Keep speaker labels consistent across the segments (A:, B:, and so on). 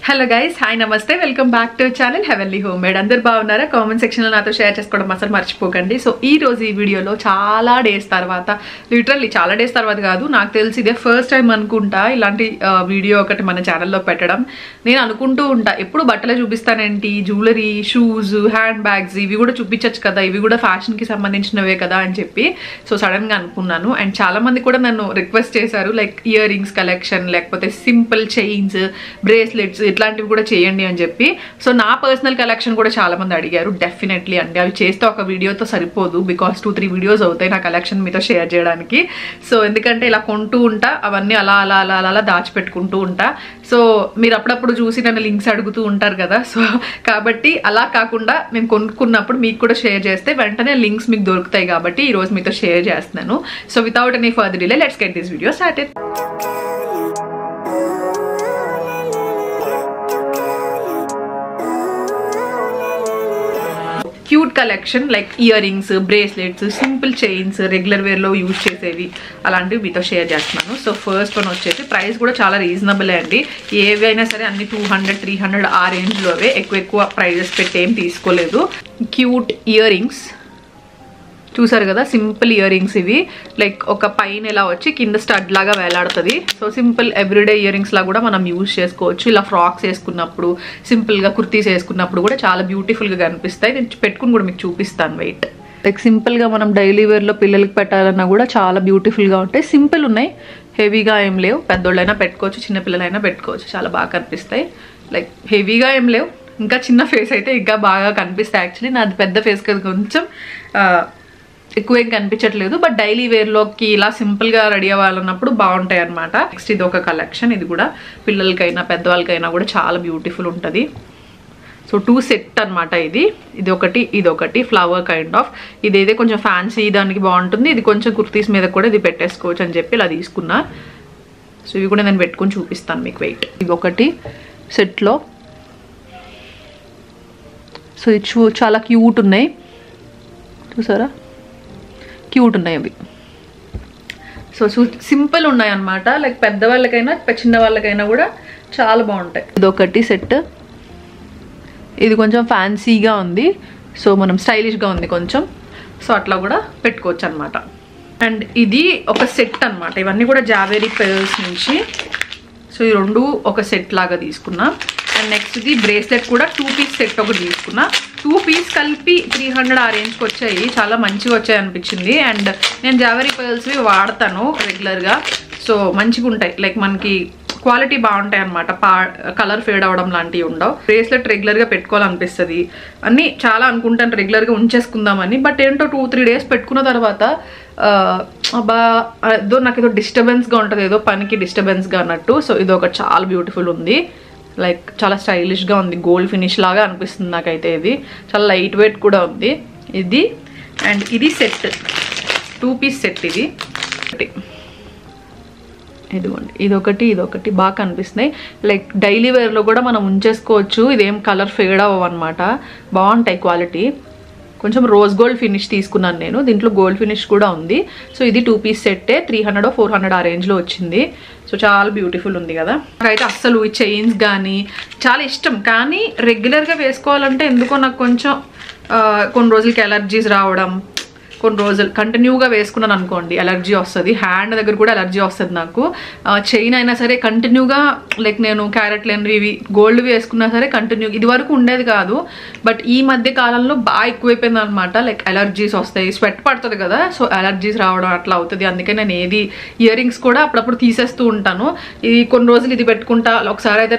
A: Hello guys, hi నమస్తే, welcome back to channel heavenly home made. అందరు బాగున్నారా? Comment సెక్షన్లో నాతో షేర్ చేసుకోవడం అసలు మర్చిపోకండి. సో ఈ రోజు ఈ వీడియోలో చాలా డేస్ తర్వాత, లిటరల్లీ చాలా డేస్ తర్వాత కాదు, నాకు తెలిసి ఇదే ఫస్ట్ టైం అనుకుంటా ఇలాంటి వీడియో ఒకటి మన ఛానల్లో పెట్టడం. నేను అనుకుంటూ ఉంటా ఎప్పుడు బట్టలే చూపిస్తానేంటి, జ్యువెలరీ, షూస్, హ్యాండ్ బ్యాగ్స్ ఇవి కూడా చూపించచ్చు కదా, ఇవి కూడా ఫ్యాషన్కి సంబంధించినవే కదా అని చెప్పి సో సడన్గా అనుకున్నాను. అండ్ చాలా మంది కూడా నన్ను రిక్వెస్ట్ చేశారు, లైక్ ఇయర్ రింగ్స్ కలెక్షన్, లేకపోతే సింపుల్ చైన్స్, బ్రేస్లెట్స్ ఇట్లాంటివి కూడా చేయండి అని చెప్పి. సో నా పర్సనల్ కలెక్షన్ కూడా చాలా మంది అడిగారు. డెఫినెట్లీ అండి, అవి చేస్తే ఒక వీడియోతో సరిపోదు, బికాస్ 2-3 వీడియోస్ అవుతాయి నా కలెక్షన్ మీతో షేర్ చేయడానికి. సో ఎందుకంటే ఇలా కొంటూ ఉంటా, అవన్నీ అలా అలా అలా అలా దాచిపెట్టుకుంటూ ఉంటా. సో మీరు అప్పుడప్పుడు చూసి నన్ను లింక్స్ అడుగుతూ ఉంటారు కదా, సో కాబట్టి అలా కాకుండా నేను కొనుక్కున్నప్పుడు మీకు కూడా షేర్ చేస్తే వెంటనే లింక్స్ మీకు దొరుకుతాయి. కాబట్టి ఈరోజు మీతో షేర్ చేస్తున్నాను. So without any further delay, let's get this video started. Cute collection, like earrings, bracelets, simple chains, regular వేర్లో యూజ్ చేసేవి అలాంటివి మీతో షేర్ చేస్తున్నాను. సో ఫస్ట్ వన్ వచ్చేసి ప్రైస్ కూడా చాలా రీజనబుల్ అండి. ఏవి అయినా సరే అన్ని 200-300 ఆ రేంజ్లోవే, ఎక్కువ ప్రైజెస్ పెట్టి ఏం తీసుకోలేదు. క్యూట్ ఇయర్ రింగ్స్ చూసారు కదా, సింపుల్ ఇయర్ రింగ్స్ ఇవి. లైక్ ఒక పైన ఇలా వచ్చి కింద స్టడ్ లాగా వేలాడుతుంది. So simple everyday earrings లా కూడా మనం యూజ్ చేసుకోవచ్చు. ఇలా ఫ్రాక్స్ వేసుకున్నప్పుడు, సింపుల్గా కుర్తీస్ వేసుకున్నప్పుడు కూడా చాలా బ్యూటిఫుల్గా కనిపిస్తాయి. నేను పెట్టుకుని కూడా మీకు చూపిస్తాను. వెయిట్ లైక్ సింపుల్గా మనం డైలీ వేర్లో పిల్లలకి పెట్టాలన్నా కూడా చాలా బ్యూటిఫుల్గా ఉంటాయి. సింపుల్ ఉన్నాయి, హెవీగా ఏం లేవు. పెద్దోళ్ళైనా పెట్టుకోవచ్చు, చిన్నపిల్లలైనా పెట్టుకోవచ్చు, చాలా బాగా కనిపిస్తాయి. లైక్ హెవీగా ఏం లేవు, ఇంకా చిన్న ఫేస్ అయితే ఇంకా బాగా కనిపిస్తాయి. యాక్చువల్లీ నాది పెద్ద ఫేస్ కదా, కొంచెం ఎక్కువ ఏం కనిపించట్లేదు, బట్ డైలీ వేర్లోకి ఇలా సింపుల్గా రెడీ అవ్వాలన్నప్పుడు బాగుంటాయి అనమాట. నెక్స్ట్ ఇది ఒక కలెక్షన్, ఇది కూడా పిల్లలకైనా పెద్దవాళ్ళకైనా కూడా చాలా బ్యూటిఫుల్ ఉంటుంది. సో 2 సెట్ అనమాట. ఇది ఒకటి ఫ్లవర్ కైండ్ ఆఫ్. ఇదైతే కొంచెం ఫ్యాన్సీ దానికి బాగుంటుంది. ఇది కొంచెం కుర్తీస్ మీద కూడా ఇది పెట్టేసుకోవచ్చు అని చెప్పి ఇలా తీసుకున్నా. సో ఇవి కూడా నేను పెట్టుకొని చూపిస్తాను మీకు. వెయిట్ ఇది ఒకటి సెట్లో. సో ఇది చాలా క్యూట్ ఉన్నాయి, చూసారా, క్యూట్ ఉన్నాయి అవి. సో సింపుల్ ఉన్నాయి అనమాట. లైక్ పెద్దవాళ్ళకైనా చిన్న వాళ్ళకైనా కూడా చాలా బాగుంటాయి. ఇది ఒకటి సెట్. ఇది కొంచెం ఫ్యాన్సీగా ఉంది, సో మనం స్టైలిష్గా ఉంది కొంచెం, సో అట్లా కూడా పెట్టుకోవచ్చు అనమాట. అండ్ ఇది ఒక సెట్ అనమాట. ఇవన్నీ కూడా జావేరీ పెరల్స్ నుంచి. సో ఈ రెండు ఒక సెట్ లాగా తీసుకున్నా. అండ్ నెక్స్ట్ ఇది బ్రేస్లెట్ కూడా 2 పీస్ సెట్ ఒకటి తీసుకున్నా. 2 పీస్ కలిపి 300 ఆ రేంజ్కి వచ్చాయి, చాలా మంచిగా వచ్చాయి అనిపించింది. అండ్ నేను జావేరీ పర్ల్స్వి వాడతాను రెగ్యులర్గా, సో మంచిగా ఉంటాయి. లైక్ మనకి క్వాలిటీ బాగుంటాయి అనమాట, కలర్ ఫేడ్ అవ్వడం లాంటివి ఉండవు. బ్రేస్లెట్ రెగ్యులర్గా పెట్టుకోవాలనిపిస్తుంది. అన్నీ చాలా అనుకుంటాను రెగ్యులర్గా ఉంచేసుకుందామని, బట్ ఏంటో 2-3 డేస్ పెట్టుకున్న తర్వాత అబ్బా ఏదో నాకు ఏదో డిస్టర్బెన్స్గా ఉంటుంది, ఏదో పనికి డిస్టర్బెన్స్గా అన్నట్టు. సో ఇది ఒకటి చాలా బ్యూటిఫుల్ ఉంది, లైక్ చాలా స్టైలిష్గా ఉంది, గోల్డ్ ఫినిష్ లాగా అనిపిస్తుంది నాకైతే. ఇది చాలా లైట్ వెయిట్ కూడా ఉంది ఇది. అండ్ ఇది సెట్ 2 పీస్ సెట్. ఇది ఇదిగోండి, ఇదొకటి బాగా కనిపిస్తున్నాయి. లైక్ డైలీ వేర్లో కూడా మనం ఉంచేసుకోవచ్చు. ఇదేం కలర్ ఫేడ్ అవ్వవు అనమాట, బాగుంటాయి క్వాలిటీ. కొంచెం రోజ్ గోల్డ్ ఫినిష్ తీసుకున్నాను నేను, దీంట్లో గోల్డ్ ఫినిష్ కూడా ఉంది. సో ఇది 2 పీస్ సెట్టే, 300-400 ఆ రేంజ్లో వచ్చింది. సో చాలా బ్యూటిఫుల్ ఉంది కదా. నాకైతే అస్సలు ఈ చైన్స్ కానీ చాలా ఇష్టం, కానీ రెగ్యులర్గా వేసుకోవాలంటే ఎందుకో నాకు కొంచెం కొన్ని రోజులకి ఎలర్జీస్ రావడం, కొన్ని రోజులు కంటిన్యూగా వేసుకున్నాను అనుకోండి ఎలర్జీ వస్తుంది. హ్యాండ్ దగ్గర కూడా ఎలర్జీ వస్తుంది నాకు. చైన్ అయినా సరే కంటిన్యూగా, లైక్ నేను క్యారెట్ లేనివి ఇవి గోల్డ్ వేసుకున్నా సరే కంటిన్యూ, ఇది వరకు ఉండేది కాదు, బట్ ఈ మధ్య కాలంలో బాగా ఎక్కువైపోయింది అనమాట. లైక్ ఎలర్జీస్ వస్తాయి, స్వెట్ పడుతుంది కదా, సో ఎలర్జీస్ రావడం అట్లా అవుతుంది. అందుకే నేను ఏది ఇయర్ రింగ్స్ కూడా అప్పుడప్పుడు తీసేస్తూ ఉంటాను. ఇది కొన్ని రోజులు ఇది పెట్టుకుంటా. ఒకసారి అయితే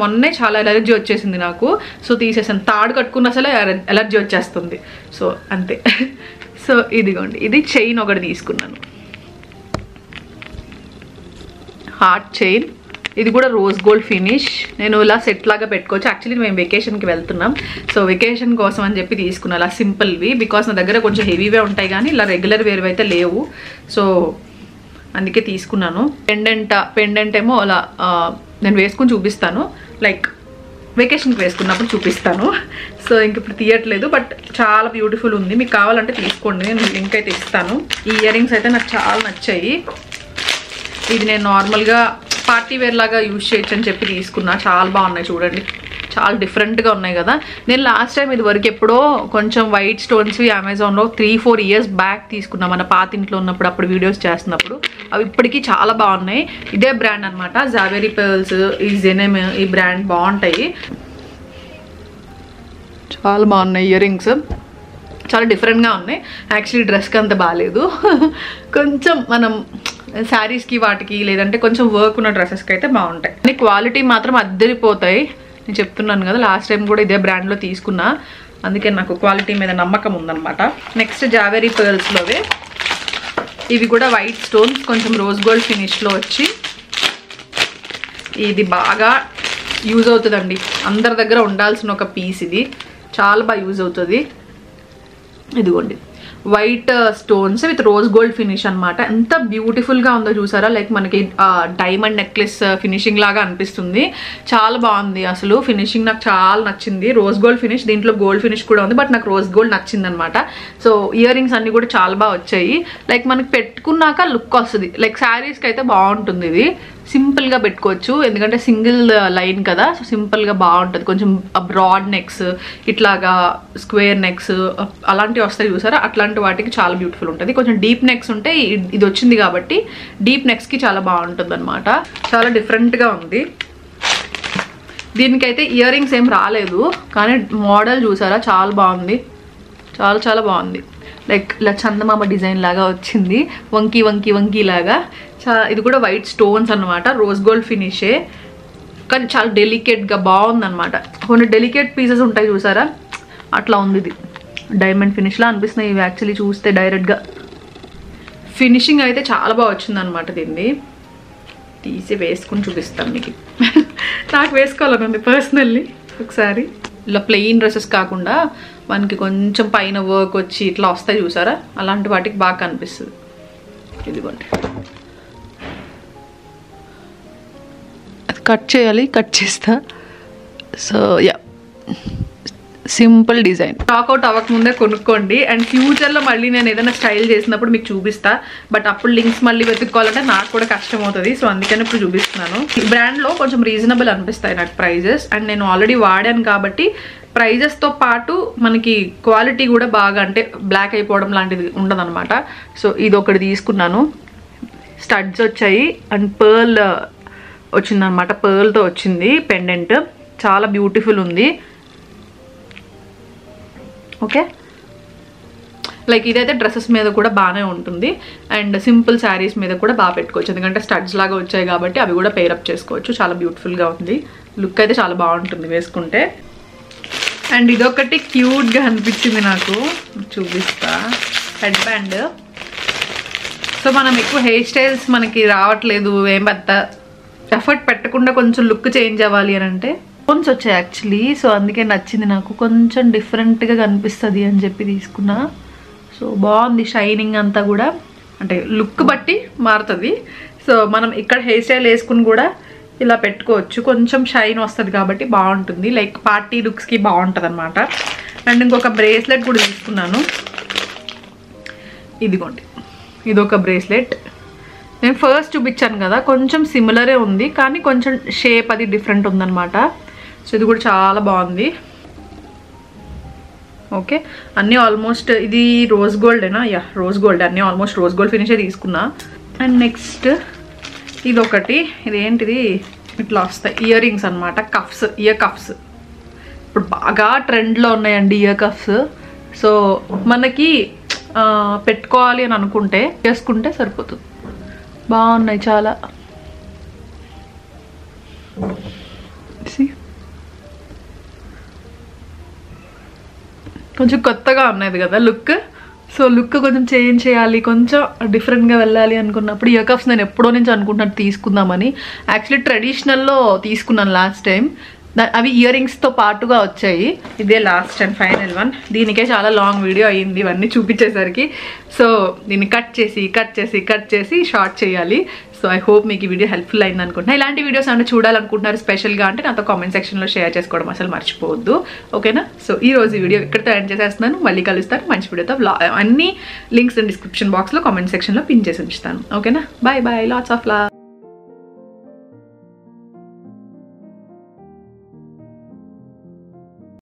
A: మొన్నే చాలా ఎలర్జీ వచ్చేసింది నాకు, సో తీసేసాను. తాడు కట్టుకున్నా సరే ఎలర్జీ వచ్చేస్తుంది. సో అంతే. సో ఇదిగోండి, ఇది చైన్ ఒకటి తీసుకున్నాను, హార్ట్ చైన్. ఇది కూడా రోజ్ గోల్డ్ ఫినిష్. నేను ఇలా సెట్ లాగా పెట్టుకోవచ్చు. యాక్చువల్లీ మేము వెకేషన్కి వెళ్తున్నాం, సో వెకేషన్ కోసం అని చెప్పి తీసుకున్నాను అలా సింపుల్వి, బికాస్ నా దగ్గర కొంచెం హెవీవే ఉంటాయి కానీ ఇలా రెగ్యులర్ వేర్వి అయితే లేవు. సో అందుకే తీసుకున్నాను. పెండెంట్ ఏమో అలా నేను వేసుకుని చూపిస్తాను, లైక్ వెకేషన్కి వేసుకున్నప్పుడు చూపిస్తాను. సో ఇంక ఇప్పుడు తీయట్లేదు, బట్ చాలా బ్యూటిఫుల్ ఉంది. మీకు కావాలంటే తీసుకోండి, నేను లింక్ అయితే ఇస్తాను. ఈ ఇయర్ రింగ్స్ అయితే నాకు చాలా నచ్చాయి. ఇది నేను నార్మల్గా పార్టీ వేర్ లాగా యూజ్ చేయొచ్చు అని చెప్పి తీసుకున్నా. చాలా బాగున్నాయి చూడండి, చాలా డిఫరెంట్గా ఉన్నాయి కదా. నేను లాస్ట్ టైం ఇది వరకు ఎప్పుడో కొంచెం వైట్ స్టోన్స్వి అమెజాన్లో 3-4 years బ్యాక్ తీసుకున్నా, మన పాత ఇంట్లో ఉన్నప్పుడు, అప్పుడు వీడియోస్ చేస్తున్నప్పుడు. అవి ఇప్పటికీ చాలా బాగున్నాయి. ఇదే బ్రాండ్ అనమాట, జావేరీ పర్ల్స్, ఈ జెనెమ్, ఈ బ్రాండ్ బాగుంటాయి. చాలా బాగున్నాయి ఇయర్ రింగ్స్, చాలా డిఫరెంట్గా ఉన్నాయి. యాక్చువల్లీ డ్రెస్కి అంత బాగాలేదు, కొంచెం మనం శారీస్కి వాటికి లేదంటే కొంచెం వర్క్ ఉన్న డ్రెస్సెస్కి అయితే బాగుంటాయి. క్వాలిటీ మాత్రం అద్దరిపోతాయి, నేను చెప్తున్నాను కదా. లాస్ట్ టైం కూడా ఇదే బ్రాండ్లో తీసుకున్నా, అందుకే నాకు క్వాలిటీ మీద నమ్మకం ఉందన్నమాట. నెక్స్ట్ జావేరీ పర్ల్స్లోవే ఇవి కూడా వైట్ స్టోన్స్, కొంచెం రోజ్ గోల్డ్ ఫినిష్లో వచ్చి, ఇది బాగా యూజ్ అవుతుందండి. అందరి దగ్గర ఉండాల్సిన ఒక పీస్ ఇది, చాలా బాగా యూజ్ అవుతుంది. ఇదిగోండి white stones with rose gold finish అనమాట. ఎంత బ్యూటిఫుల్గా ఉందో చూసారా, లైక్ మనకి డైమండ్ నెక్లెస్ ఫినిషింగ్ లాగా అనిపిస్తుంది. చాలా బాగుంది అసలు, ఫినిషింగ్ నాకు చాలా నచ్చింది. రోజ్ గోల్డ్ ఫినిష్, దీంట్లో గోల్డ్ ఫినిష్ కూడా ఉంది, బట్ నాకు రోజ్ గోల్డ్ నచ్చింది అనమాట. సో ఇయర్ రింగ్స్ అన్ని కూడా చాలా బాగా వచ్చాయి. లైక్ మనకి పెట్టుకున్నాక లుక్ వస్తుంది, లైక్ శారీస్కి అయితే బాగుంటుంది. ఇది సింపుల్గా పెట్టుకోవచ్చు, ఎందుకంటే సింగిల్ లైన్ కదా, సో సింపుల్గా బాగుంటుంది. కొంచెం బ్రాడ్ నెక్స్, ఇట్లాగా స్క్వేర్ నెక్స్ అలాంటివి వస్తాయి చూసారా, అట్లాంటి వాటికి చాలా బ్యూటిఫుల్ ఉంటుంది. కొంచెం డీప్ నెక్స్ ఉంటే ఇది వచ్చింది కాబట్టి డీప్ నెక్స్కి చాలా బాగుంటుంది అనమాట. చాలా డిఫరెంట్గా ఉంది. దీనికైతే ఇయర్ రింగ్స్ ఏం రాలేదు, కానీ మోడల్ చూసారా చాలా బాగుంది, చాలా చాలా బాగుంది. లైక్ ఇలా చందమామ డిజైన్ లాగా వచ్చింది, వంకీ వంకీ వంకీ లాగా. ఇది కూడా వైట్ స్టోన్స్ అనమాట, రోజ్ గోల్డ్ ఫినిషే, కానీ చాలా డెలికేట్గా బాగుంది అనమాట. కొన్ని డెలికేట్ పీసెస్ ఉంటాయి చూసారా, అట్లా ఉంది. ఇది డైమండ్ ఫినిష్లా అనిపిస్తున్నాయి ఇవి యాక్చువల్లీ చూస్తే డైరెక్ట్గా. ఫినిషింగ్ అయితే చాలా బాగా వచ్చింది అనమాట. దీన్ని తీసి వేసుకుని చూపిస్తాను మీకు. నాకు వేసుకోవాలని ఉంది పర్సనల్లీ ఒకసారి. ఇలా ప్లెయిన్ డ్రెస్సెస్ కాకుండా మనకి కొంచెం పైన వర్క్ వచ్చి ఇట్లా వస్తాయి చూసారా, అలాంటి వాటికి బాగా కనిపిస్తుంది. ఇదిగోండి, అది కట్ చేయాలి, కట్ చేస్తా. So yeah, simple design. Stock out అవ్వకముందే కొనుక్కోండి. అండ్ ఫ్యూచర్లో మళ్ళీ నేను ఏదైనా స్టైల్ చేసినప్పుడు మీకు చూపిస్తా, బట్ అప్పుడు లింక్స్ మళ్ళీ వెతుక్కోవాలంటే నాకు కూడా కష్టం అవుతుంది. సో అందుకని ఇప్పుడు చూపిస్తున్నాను. ఈ బ్రాండ్లో కొంచెం రీజనబుల్ అనిపిస్తాయి నాకు ప్రైజెస్, అండ్ నేను ఆల్రెడీ వాడాను కాబట్టి ప్రైజెస్తో పాటు మనకి క్వాలిటీ కూడా బాగా, అంటే బ్లాక్ అయిపోవడం లాంటిది ఉండదన్నమాట. సో ఇది ఒకటి తీసుకున్నాను, స్టడ్స్ వచ్చాయి అండ్ పర్ల్ వచ్చిందనమాట, పర్ల్తో వచ్చింది పెండెంట్, చాలా బ్యూటిఫుల్ ఉంది. ఓకే, లైక్ ఇదైతే డ్రెస్సెస్ మీద కూడా బాగానే ఉంటుంది, అండ్ సింపుల్ శారీస్ మీద కూడా బాగా పెట్టుకోవచ్చు, ఎందుకంటే స్టడ్స్ లాగా వచ్చాయి కాబట్టి అవి కూడా పేరప్ చేసుకోవచ్చు. చాలా బ్యూటిఫుల్గా ఉంది, లుక్ అయితే చాలా బాగుంటుంది వేసుకుంటే. అండ్ ఇదొకటి క్యూట్గా అనిపించింది నాకు, చూపిస్తా. Head band. సో మనం ఎక్కువ హెయిర్ స్టైల్స్ మనకి రావట్లేదు, ఏం పెద్ద ఎఫర్ట్ పెట్టకుండా కొంచెం లుక్ చేంజ్ అవ్వాలి అని అంటే స్టోన్స్ వచ్చాయి యాక్చువల్లీ. సో అందుకే నచ్చింది నాకు, కొంచెం డిఫరెంట్గా కనిపిస్తుంది అని చెప్పి తీసుకున్నా. సో బాగుంది, షైనింగ్ అంతా కూడా, అంటే లుక్ బట్టి మారుతుంది. సో మనం ఇక్కడ హెయిర్ స్టైల్ వేసుకుని కూడా ఇలా పెట్టుకోవచ్చు, కొంచెం షైన్ వస్తుంది కాబట్టి బాగుంటుంది, లైక్ పార్టీ లుక్స్కి బాగుంటుంది అనమాట. అండ్ ఇంకొక బ్రేస్లెట్ కూడా తీసుకున్నాను, ఇదిగోండి, ఇదొక బ్రేస్లెట్. నేను ఫస్ట్ చూపించాను కదా, కొంచెం సిమిలరే ఉంది కానీ కొంచెం షేప్ అది డిఫరెంట్ ఉందన్నమాట. సో ఇది కూడా చాలా బాగుంది. ఓకే, అన్నీ ఆల్మోస్ట్ ఇది రోజ్ గోల్డేనా? యా, రోజ్ గోల్డ్, అన్నీ ఆల్మోస్ట్ రోజ్ గోల్డ్ ఫినిషే తీసుకున్నా. అండ్ నెక్స్ట్ ఇదొకటి, ఇదేంటిది, ఇట్లా వస్తాయి ఇయర్ రింగ్స్ అనమాట, కఫ్స్, ఇయర్ కఫ్స్. ఇప్పుడు బాగా ట్రెండ్లో ఉన్నాయండి ఇయర్ కఫ్స్. సో మనకి పెట్టుకోవాలి అని అనుకుంటే చేసుకుంటే సరిపోతుంది, బాగున్నాయి చాలా. కొంచెం కొత్తగా ఉన్నది కదా లుక్. సో లుక్ కొంచెం చేంజ్ చేయాలి, కొంచెం డిఫరెంట్గా వెళ్ళాలి అనుకున్నప్పుడు ఇయర్ కఫ్స్ నేను ఎప్పుడో నుంచి అనుకుంటున్నాను తీసుకుందామని. యాక్చువల్లీ ట్రెడిషనల్లో తీసుకున్నాను లాస్ట్ టైం, అవి ఇయర్ రింగ్స్తో పాటుగా వచ్చాయి. ఇదే లాస్ట్ అండ్ ఫైనల్ వన్. దీనికే చాలా లాంగ్ వీడియో అయ్యింది ఇవన్నీ చూపించేసరికి. సో దీన్ని కట్ చేసి షార్ట్ చేయాలి. సో ఐ హోప్ మీకు ఈ వీడియో హెల్ప్ఫుల్ అయింది అనుకుంటున్నా. ఇలాంటి వీడియోస్ ఏమైనా చూడాలనుకుంటున్నారు స్పెషల్గా అంటే నాతో కామెంట్ సెక్షన్లో షేర్ చేసుకోవడం అసలు మర్చిపోవద్దు, ఓకేనా? సో ఈ రోజు ఈ వీడియో ఇక్కడితో ఎండ్ చేసేస్తున్నాను. మళ్ళీ కలుస్తాను మంచి వీడియోతో. అన్ని లింక్స్ డిస్క్రిప్షన్ బాక్స్లో కామెంట్ సెక్షన్లో పిన్ చేసి ఉంచుతాను, ఓకేనా? Bye bye, lots of love.